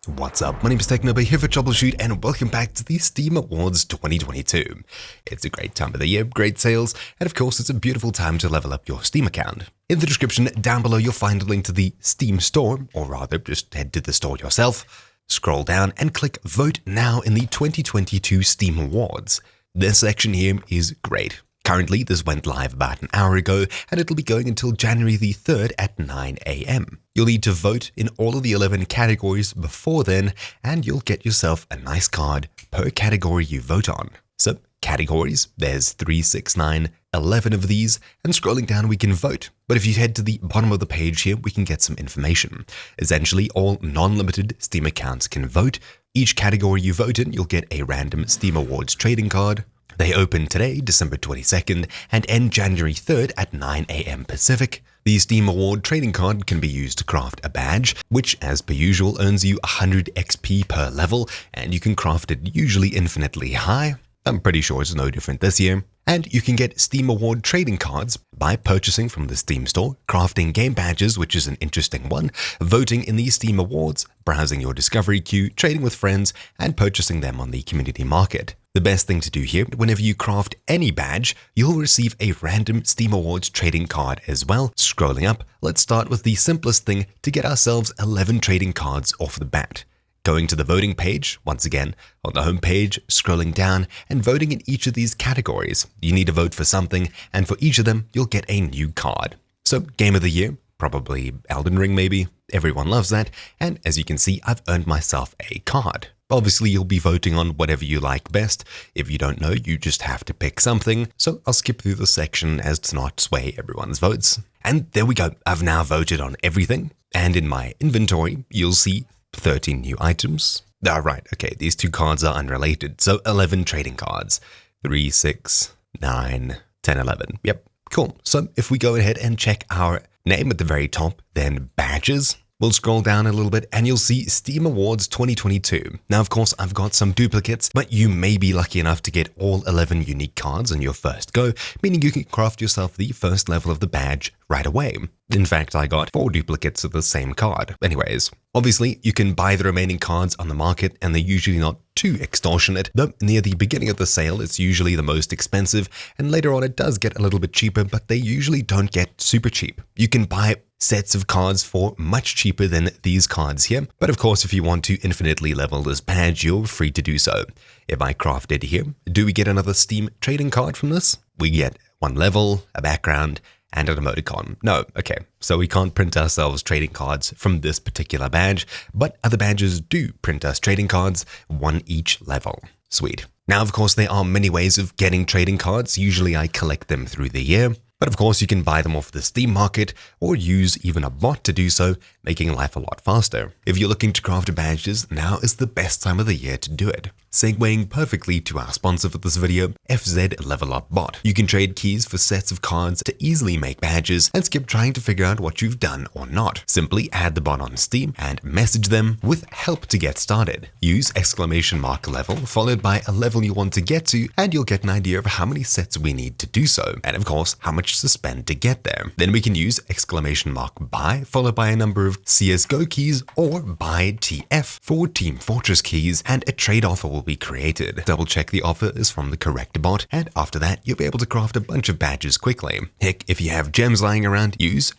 What's up, my name is Technobo here for Troubleshoot and welcome back to the Steam Awards 2022. It's a great time of the year, great sales, and of course it's a beautiful time to level up your Steam account. In the description down below you'll find a link to the Steam store, or rather just head to the store yourself, scroll down and click Vote Now in the 2022 Steam Awards. This section here is great. Currently, this went live about an hour ago, and it'll be going until January the 3rd at 9 AM. You'll need to vote in all of the 11 categories before then, and you'll get yourself a nice card per category you vote on. So, categories, there's 3, 6, 9, 11 of these, and scrolling down we can vote. But if you head to the bottom of the page here, we can get some information. Essentially, all non-limited Steam accounts can vote. Each category you vote in, you'll get a random Steam Awards trading card. They open today, December 22nd, and end January 3rd at 9 AM Pacific. The Steam Award trading card can be used to craft a badge, which as per usual earns you 100 XP per level, and you can craft it usually infinitely high. I'm pretty sure it's no different this year. And you can get Steam Award trading cards by purchasing from the Steam store, crafting game badges, which is an interesting one, voting in the Steam Awards, browsing your discovery queue, trading with friends, and purchasing them on the community market. The best thing to do here, whenever you craft any badge, you'll receive a random Steam Awards trading card as well. Scrolling up, let's start with the simplest thing to get ourselves 11 trading cards off the bat. Going to the voting page, once again, on the home page, scrolling down and voting in each of these categories. You need to vote for something, and for each of them, you'll get a new card. So, Game of the Year, probably Elden Ring maybe, everyone loves that, and as you can see, I've earned myself a card. Obviously, you'll be voting on whatever you like best. If you don't know, you just have to pick something, so I'll skip through the section as to not sway everyone's votes. And there we go, I've now voted on everything, and in my inventory, you'll see 13 new items. Right, okay, these two cards are unrelated, so 11 trading cards. 3, 6, 9, 10, 11. Yep, cool. So if we go ahead and check our name at the very top, then badges, we'll scroll down a little bit and you'll see Steam Awards 2022. Now, of course, I've got some duplicates, but you may be lucky enough to get all 11 unique cards on your first go, meaning you can craft yourself the first level of the badge right away. In fact, I got 4 duplicates of the same card. Anyways, obviously, you can buy the remaining cards on the market and they're usually not too extortionate, though near the beginning of the sale it's usually the most expensive, and later on it does get a little bit cheaper, but they usually don't get super cheap. You can buy sets of cards for much cheaper than these cards here, but of course if you want to infinitely level this badge, you're free to do so. If I craft it here, do we get another Steam trading card from this? We get 1 level, a background, and an emoticon. No, okay, so we can't print ourselves trading cards from this particular badge, but other badges do print us trading cards, 1 each level. Sweet. Now, of course, there are many ways of getting trading cards. Usually I collect them through the year, but of course you can buy them off the Steam market or use even a bot to do so, making life a lot faster. If you're looking to craft badges, now is the best time of the year to do it. Segueing perfectly to our sponsor for this video, FZ Level Up Bot. You can trade keys for sets of cards to easily make badges and skip trying to figure out what you've done or not. Simply add the bot on Steam and message them with help to get started. Use !level followed by a level you want to get to, and you'll get an idea of how many sets we need to do so, and of course how much to spend to get there. Then we can use !buy followed by a number of CSGO keys or buy TF for Team Fortress keys, and a trade offer will be created. Double check the offer is from the correct bot, and after that you'll be able to craft a bunch of badges quickly. Heck, if you have gems lying around, use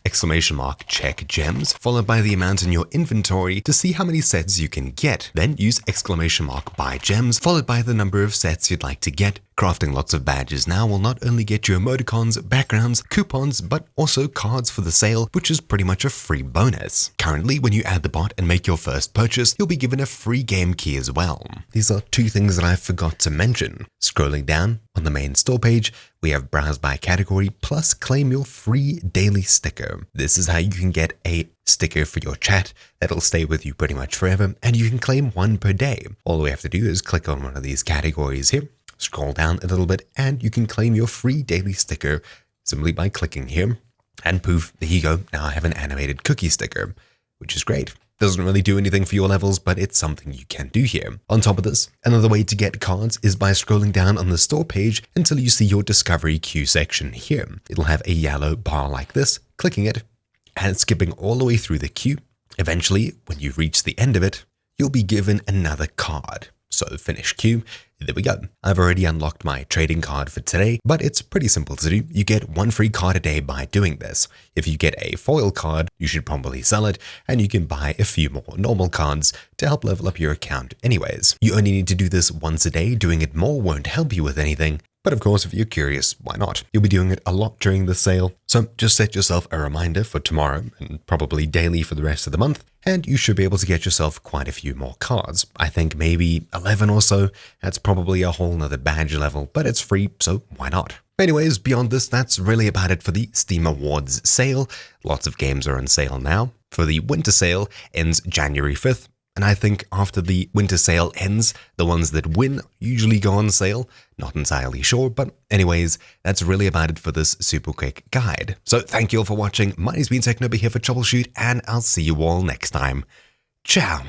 !check gems followed by the amount in your inventory to see how many sets you can get. Then use !buy gems followed by the number of sets you'd like to get. Crafting lots of badges now will not only get you emoticons, backgrounds, coupons, but also cards for the sale, which is pretty much a free bonus. Currently, when you add the bot and make your first purchase, you'll be given a free game key as well. These are 2 things that I forgot to mention. Scrolling down on the main store page, we have browse by category plus claim your free daily sticker. This is how you can get a sticker for your chat that'll stay with you pretty much forever, and you can claim 1 per day. All we have to do is click on one of these categories here, scroll down a little bit, and you can claim your free daily sticker simply by clicking here, and poof, there you go. Now I have an animated cookie sticker, which is great. Doesn't really do anything for your levels, but it's something you can do here. On top of this, another way to get cards is by scrolling down on the store page until you see your discovery queue section here. It'll have a yellow bar like this, clicking it, and skipping all the way through the queue. Eventually, when you reach the end of it, you'll be given another card. So finish queue, there we go. I've already unlocked my trading card for today, but it's pretty simple to do. You get one free card a day by doing this. If you get a foil card, you should probably sell it, and you can buy a few more normal cards to help level up your account anyways. You only need to do this once a day. Doing it more won't help you with anything. But of course, if you're curious, why not? You'll be doing it a lot during the sale. So just set yourself a reminder for tomorrow and probably daily for the rest of the month, and you should be able to get yourself quite a few more cards. I think maybe 11 or so. That's probably a whole nother badge level, but it's free, so why not? Anyways, beyond this, that's really about it for the Steam Awards sale. Lots of games are on sale now. For the winter sale, ends January 5th. And I think after the winter sale ends, the ones that win usually go on sale. Not entirely sure, but anyways, that's really about it for this super quick guide. So thank you all for watching. My name's been Technobi here for TroubleChute, and I'll see you all next time. Ciao!